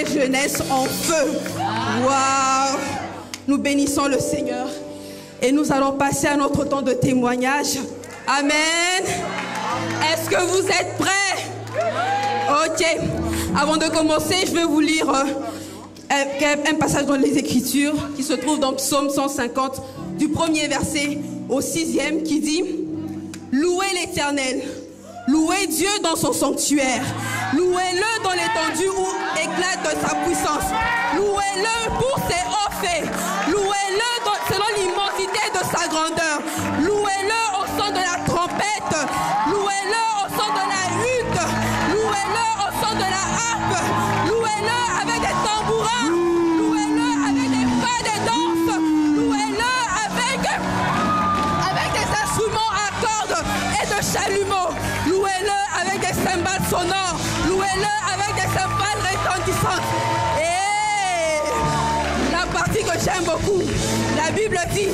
jeunesse en feu. Waouh! Nous bénissons le Seigneur. Et nous allons passer à notre temps de témoignage. Amen. Est-ce que vous êtes prêts? Ok. Avant de commencer, je vais vous lire un passage dans les Écritures qui se trouve dans Psaume 150, du 1er verset au 6e, qui dit: Louez l'Éternel, louez Dieu dans son sanctuaire, louez-le dans l'étendue où éclate sa puissance, louez-le pour ses hauts faits, louez-le selon l'immensité de sa grandeur, louez-le au son de la trompette, louez-le au son de la hutte, louez-le au son de la harpe, louez-le avec des tambourins, louez-le avec des pas de danse, louez-le avec des instruments à cordes et de chalumeaux, louez-le avec des cymbales sonores, louez-le avec des cymbales retentissantes. Et la partie que j'aime beaucoup, la Bible dit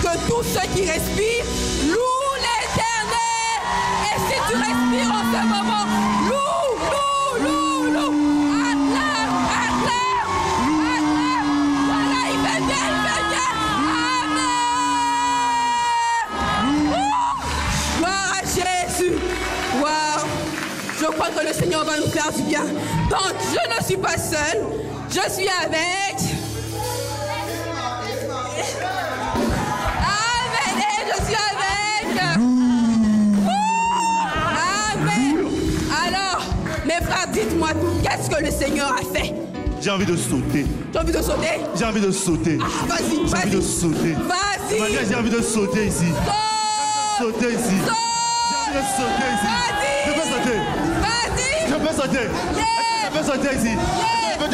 que tous ceux qui respirent louent l'Éternel. Et si tu respires en ce moment, loue, loue, loue, loue. Acclame, acclame, acclame. Voilà, il fait bien, il fait bien. Amen. Gloire à Jésus. Waouh. Je crois que le Seigneur va nous faire du bien. Donc, je ne suis pas seule. Je suis avec... Amen. Et je suis avec... Amen. Alors, mes frères, dites-moi, qu'est-ce que le Seigneur a fait? J'ai envie de sauter. Tu as envie de sauter? J'ai envie de sauter. Ah, vas-y, vas-y. J'ai envie de sauter. Vas-y. J'ai envie de sauter ici. Saute. Sauter ici. Saute. J'ai envie de sauter ici. Vas-y. Je peux sauter. Vas-y. Je peux sauter. Yeah. Je peux sauter ici. Yeah. Je peux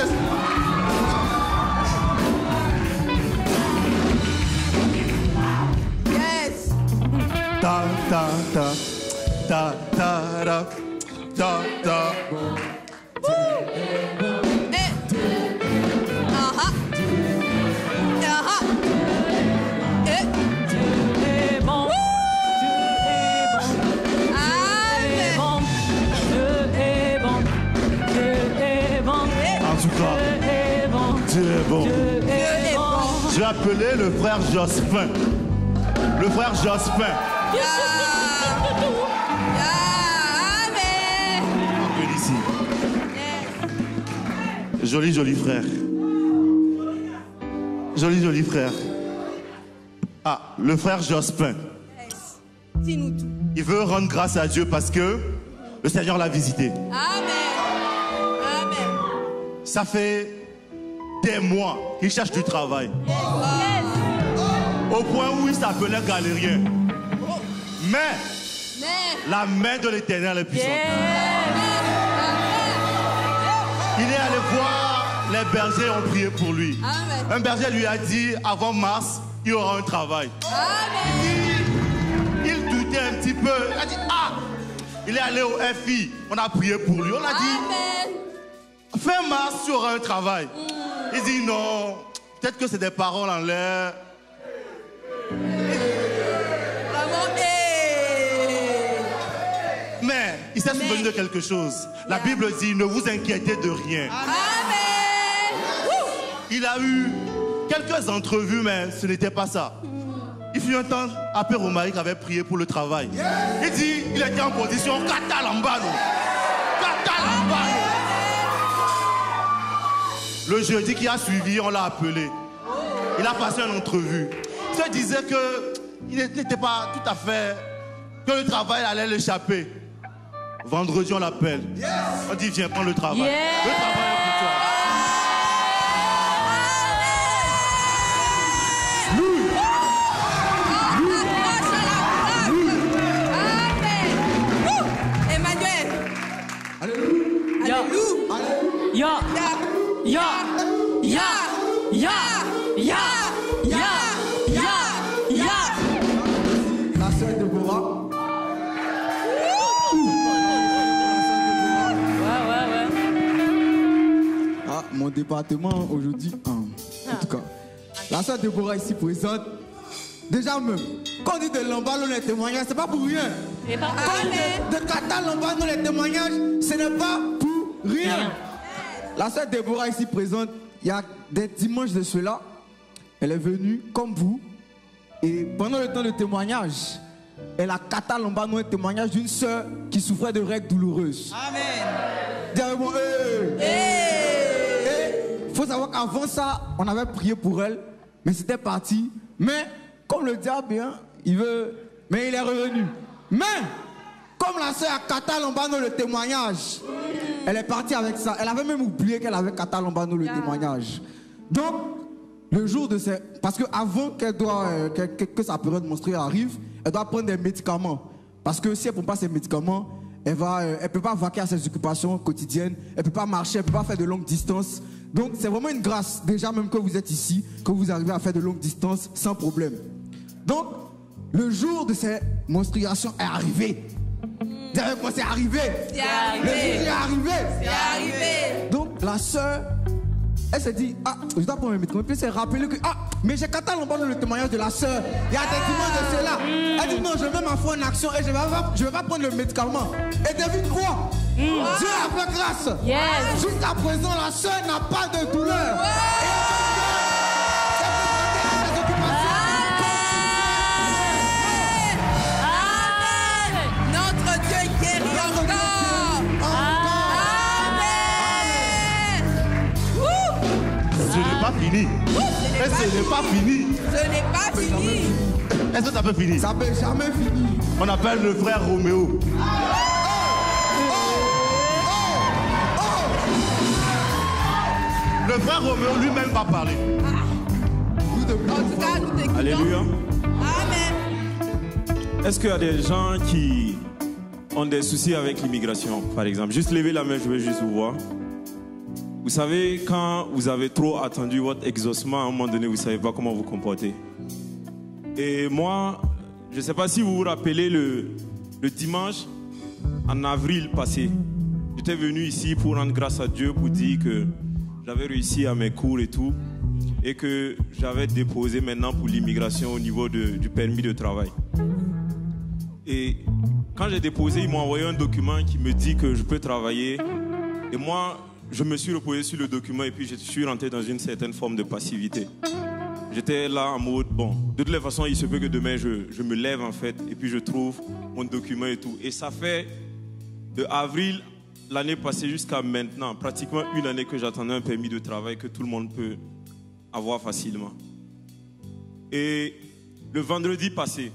Yes. ta ta ta ta ta ta ta ta. Dieu est bon. Je vais appeler le frère Jospin. Le frère Jospin. Amen. Ici. Joli, joli frère. Joli, joli frère. Ah, le frère Jospin. Yes. Dis-nous tout. Il veut rendre grâce à Dieu parce que le Seigneur l'a visité. Amen. Amen. Ça fait des mois qu'il cherche du travail. Yes. Au point où il s'appelait galérien. Mais la main de l'Éternel est puissante. Il est allé voir, les bergers ont prié pour lui. Amen. Un berger lui a dit, avant mars, il y aura un travail. Amen. Il doutait un petit peu. Il a dit, ah, il est allé au FI. On a prié pour lui. On a dit, Amen. fin mars, il y aura un travail. Il dit, non, peut-être que c'est des paroles en l'air. Mais il s'est souvenu de quelque chose. La Bible dit, ne vous inquiétez de rien. Amen. Il a eu quelques entrevues, mais ce n'était pas ça. Il fut un temps, après Romaric avait prié pour le travail. Il dit, il était en position Katalambano. Katalambano. Le jeudi qui a suivi, on l'a appelé. Il a passé une entrevue. Il se disait qu'il n'était pas tout à fait, que le travail allait l'échapper. Vendredi, on l'appelle. On dit, viens prendre le travail. Le travail est pour toi. Emmanuel. Alléluia. Ya. Ya. Ya. Ya. Ya. Ya. Ya. Ya. La sœur Déborah. Ah, mon département aujourd'hui, en tout cas. La sœur Déborah ici présente. Déjà même, quand on dit de l'emballon les témoignages, c'est pas pour rien. Quand on dit de Kata l'emballon les témoignages, ce n'est pas pour rien. la sœur Déborah ici présente, il y a des dimanches de cela, elle est venue comme vous. Et pendant le temps de témoignage, elle a catalambé un témoignage d'une sœur qui souffrait de règles douloureuses. Amen. Dis-moi, il faut savoir qu'avant ça, on avait prié pour elle, mais c'était parti. Mais comme le diable, hein, il veut, mais il est revenu. Mais comme la sœur a catalambé le témoignage, elle est partie avec ça. Elle avait même oublié qu'elle avait catalambé le témoignage. Donc, le jour de ces... Parce qu'avant que sa période menstruelle arrive, elle doit prendre des médicaments. Parce que si elle ne prend pas ces médicaments, elle ne peut pas vaquer à ses occupations quotidiennes, elle ne peut pas marcher, elle ne peut pas faire de longues distances. Donc c'est vraiment une grâce, déjà même que vous êtes ici, que vous arrivez à faire de longues distances sans problème. Donc, le jour de ces menstruations est arrivé. Vous savez quoi, c'est arrivé. C'est arrivé. Le jour est arrivé. C'est arrivé. Donc la sœur, elle s'est dit, ah, je dois prendre mes médicaments. Puis elle s'est rappelé que, ah, mais j'ai catalambé le témoignage de la sœur. Il y a des dimanches de cela. Elle dit, non, je vais même faire une action et je vais pas prendre le médicament. Et devine quoi? Dieu a fait grâce. Yes. Jusqu'à présent, la sœur n'a pas de douleur. Notre Dieu guérit encore. Ce n'est pas fini. Ce n'est pas fini. Ce n'est pas fini. Est-ce que ça peut finir? Ça peut jamais finir. On appelle le frère Roméo. Le frère Roméo lui-même va parler. En tout cas, nous t'écoutons. Alléluia. Amen. Est-ce qu'il y a des gens qui ont des soucis avec l'immigration, par exemple? Juste levez la main, je veux juste vous voir. Vous savez, quand vous avez trop attendu votre exaucement, à un moment donné, vous ne savez pas comment vous comporter. Et moi, je ne sais pas si vous vous rappelez le dimanche, en avril passé, j'étais venu ici pour rendre grâce à Dieu, pour dire que j'avais réussi à mes cours et tout, et que j'avais déposé maintenant pour l'immigration au niveau du permis de travail. Et quand j'ai déposé, ils m'ont envoyé un document qui me dit que je peux travailler. Et moi, je me suis reposé sur le document et puis je suis rentré dans une certaine forme de passivité. J'étais là en mode, bon, de toutes les façons, il se peut que demain, je me lève en fait, et puis je trouve mon document et tout. Et ça fait de avril l'année passée jusqu'à maintenant, pratiquement une année que j'attendais un permis de travail que tout le monde peut avoir facilement. Et le vendredi passé,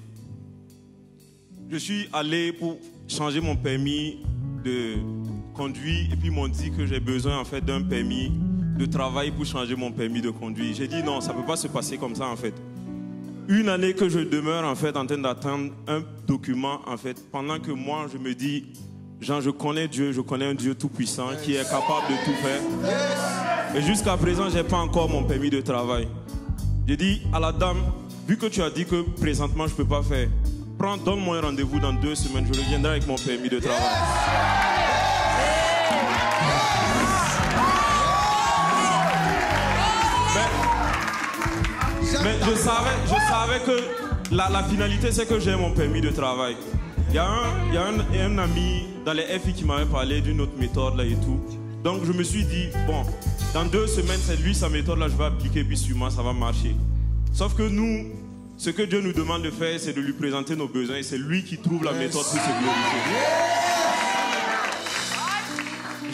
je suis allé pour changer mon permis de conduire et puis ils m'ont dit que j'ai besoin en fait d'un permis de travail pour changer mon permis de conduire. J'ai dit non, ça ne peut pas se passer comme ça en fait. Une année que je demeure en fait en train d'attendre un document en fait, pendant que moi je me dis, Jean, je connais Dieu, je connais un Dieu tout-puissant qui est capable de tout faire. Et jusqu'à présent, je n'ai pas encore mon permis de travail. J'ai dit à la dame, vu que tu as dit que présentement je ne peux pas faire, donne-moi un rendez-vous dans 2 semaines, je reviendrai avec mon permis de travail. Mais je savais que la finalité, c'est que j'ai mon permis de travail. Il y a un ami dans les FI qui m'avait parlé d'une autre méthode là et tout. Donc je me suis dit, bon, dans 2 semaines, c'est lui, sa méthode là, je vais appliquer, puis sûrement ça va marcher. Sauf que nous, ce que Dieu nous demande de faire, c'est de lui présenter nos besoins et c'est lui qui trouve la méthode pour se glorifier.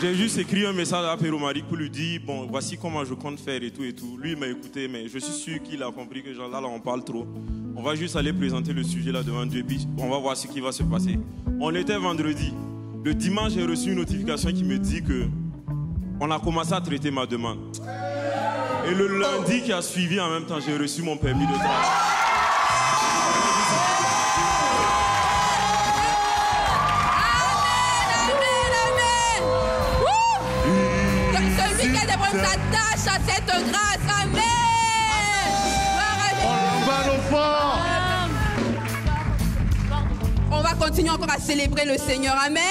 J'ai juste écrit un message à Péro Marie pour lui dire, bon, voici comment je compte faire et tout et tout. Lui, il m'a écouté, mais je suis sûr qu'il a compris que genre, là, on parle trop. On va juste aller présenter le sujet là devant Dieu, puis on va voir ce qui va se passer. On était vendredi. Le dimanche, j'ai reçu une notification qui me dit que on a commencé à traiter ma demande. Et le lundi qui a suivi, en même temps, j'ai reçu mon permis de travail. Celui qui a des problèmes s'attache à cette grâce. Amen. On va continuer encore à célébrer le Seigneur. Amen.